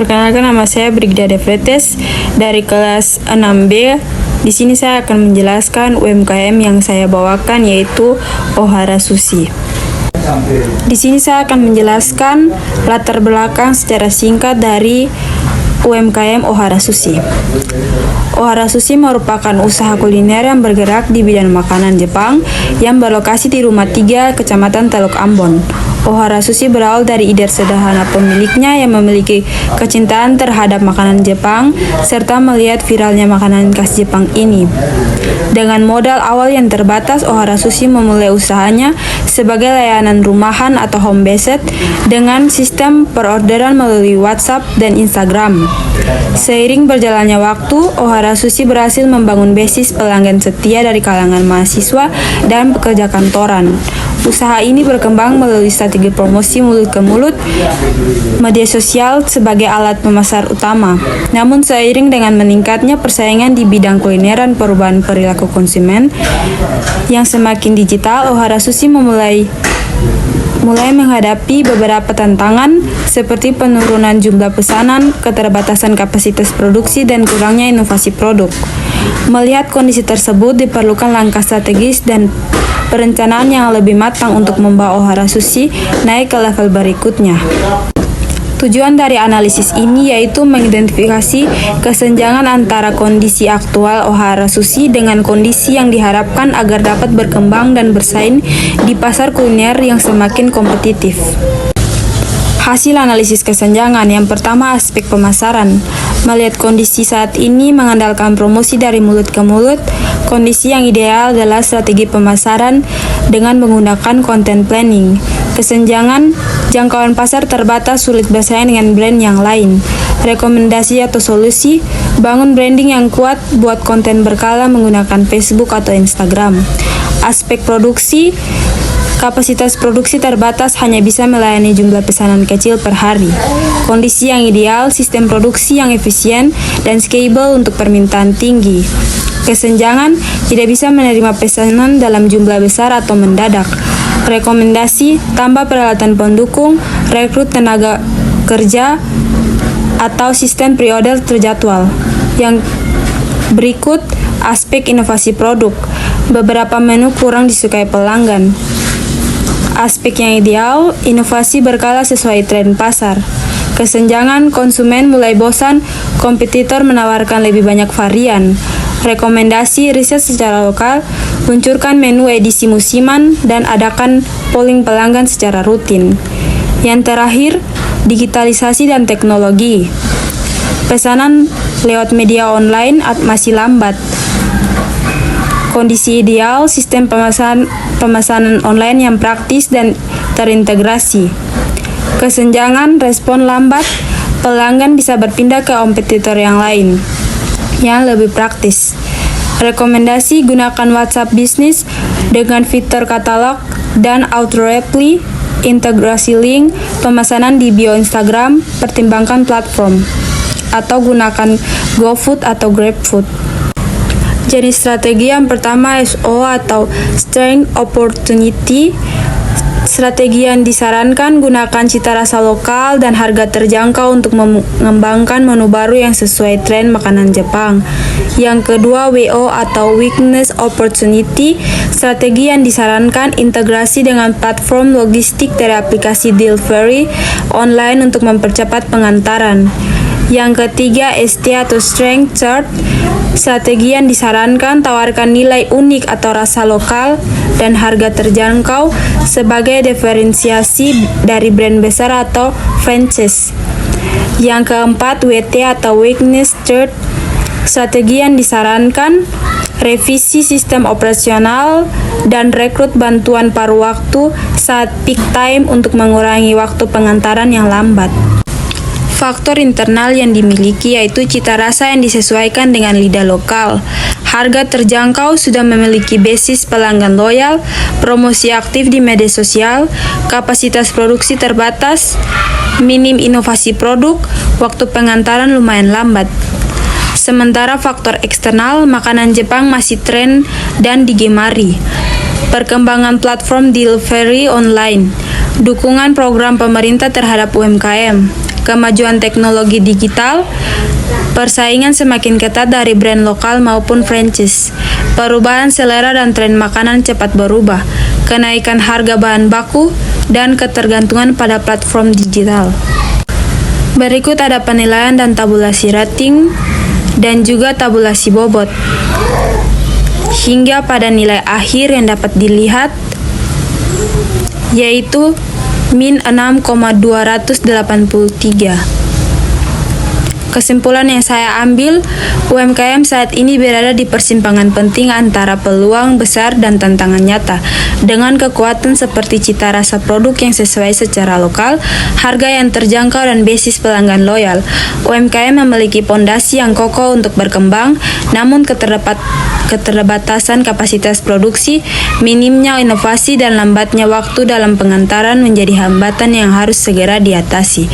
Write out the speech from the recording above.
Perkenalkan, nama saya Brigda Devretes dari kelas 6B. Di sini saya akan menjelaskan UMKM yang saya bawakan, yaitu Ohara Sushi. Di sini saya akan menjelaskan latar belakang secara singkat dari UMKM Ohara Sushi. Ohara Sushi merupakan usaha kuliner yang bergerak di bidang makanan Jepang yang berlokasi di Rumah 3, Kecamatan Teluk Ambon. Ohara Sushi berawal dari ide sederhana pemiliknya yang memiliki kecintaan terhadap makanan Jepang serta melihat viralnya makanan khas Jepang ini. Dengan modal awal yang terbatas, Ohara Sushi memulai usahanya sebagai layanan rumahan atau home based dengan sistem perorderan melalui WhatsApp dan Instagram. Seiring berjalannya waktu, Ohara Sushi berhasil membangun basis pelanggan setia dari kalangan mahasiswa dan pekerja kantoran. Usaha ini berkembang melalui strategi promosi mulut ke mulut, media sosial sebagai alat pemasar utama. Namun seiring dengan meningkatnya persaingan di bidang kulineran perubahan perilaku konsumen yang semakin digital, Ohara Sushi mulai menghadapi beberapa tantangan seperti penurunan jumlah pesanan, keterbatasan kapasitas produksi, dan kurangnya inovasi produk. Melihat kondisi tersebut, diperlukan langkah strategis dan perencanaan yang lebih matang untuk membawa Ohara Sushi naik ke level berikutnya. Tujuan dari analisis ini yaitu mengidentifikasi kesenjangan antara kondisi aktual Ohara Sushi dengan kondisi yang diharapkan agar dapat berkembang dan bersaing di pasar kuliner yang semakin kompetitif. Hasil analisis kesenjangan yang pertama, aspek pemasaran. Melihat kondisi saat ini mengandalkan promosi dari mulut ke mulut, kondisi yang ideal adalah strategi pemasaran dengan menggunakan content planning. Kesenjangan, jangkauan pasar terbatas, sulit bersaing dengan brand yang lain. Rekomendasi atau solusi, bangun branding yang kuat, buat konten berkala menggunakan Facebook atau Instagram. Aspek produksi, kapasitas produksi terbatas, hanya bisa melayani jumlah pesanan kecil per hari. Kondisi yang ideal, sistem produksi yang efisien dan scalable untuk permintaan tinggi. Kesenjangan, tidak bisa menerima pesanan dalam jumlah besar atau mendadak. Rekomendasi, tambah peralatan pendukung, rekrut tenaga kerja, atau sistem pre-order terjadwal. Yang berikut, aspek inovasi produk. Beberapa menu kurang disukai pelanggan. Aspek yang ideal, inovasi berkala sesuai tren pasar. Kesenjangan, konsumen mulai bosan, kompetitor menawarkan lebih banyak varian. Rekomendasi, riset secara lokal, luncurkan menu edisi musiman, dan adakan polling pelanggan secara rutin. Yang terakhir, digitalisasi dan teknologi. Pesanan lewat media online masih lambat. Kondisi ideal, sistem pemesanan online yang praktis dan terintegrasi. Kesenjangan, respon lambat, pelanggan bisa berpindah ke kompetitor yang lain yang lebih praktis. Rekomendasi, gunakan WhatsApp Business dengan fitur katalog dan auto-reply, integrasi link, pemesanan di bio Instagram, pertimbangkan platform, atau gunakan GoFood atau GrabFood. Jenis strategi yang pertama, SO atau Strength Opportunity. Strategi yang disarankan, gunakan cita rasa lokal dan harga terjangkau untuk mengembangkan menu baru yang sesuai tren makanan Jepang. Yang kedua, WO atau Weakness Opportunity. Strategi yang disarankan, integrasi dengan platform logistik dari aplikasi delivery online untuk mempercepat pengantaran. Yang ketiga, ST atau Strength Chart. Strategi yang disarankan, tawarkan nilai unik atau rasa lokal dan harga terjangkau sebagai diferensiasi dari brand besar atau franchise. Yang keempat, WT atau Weakness Chart. Strategi yang disarankan, revisi sistem operasional dan rekrut bantuan paruh waktu saat peak time untuk mengurangi waktu pengantaran yang lambat. Faktor internal yang dimiliki yaitu cita rasa yang disesuaikan dengan lidah lokal, harga terjangkau, sudah memiliki basis pelanggan loyal, promosi aktif di media sosial, kapasitas produksi terbatas, minim inovasi produk, waktu pengantaran lumayan lambat. Sementara faktor eksternal, makanan Jepang masih tren dan digemari. Perkembangan platform delivery online, dukungan program pemerintah terhadap UMKM, kemajuan teknologi digital, persaingan semakin ketat dari brand lokal maupun franchise, perubahan selera dan tren makanan cepat berubah, kenaikan harga bahan baku, dan ketergantungan pada platform digital. Berikut ada penilaian dan tabulasi rating dan juga tabulasi bobot hingga pada nilai akhir yang dapat dilihat, yaitu min 6,283. Kesimpulan yang saya ambil, UMKM saat ini berada di persimpangan penting antara peluang besar dan tantangan nyata. Dengan kekuatan seperti cita rasa produk yang sesuai secara lokal, harga yang terjangkau dan basis pelanggan loyal, UMKM memiliki fondasi yang kokoh untuk berkembang, namun keterbatasan kapasitas produksi, minimnya inovasi, dan lambatnya waktu dalam pengantaran menjadi hambatan yang harus segera diatasi.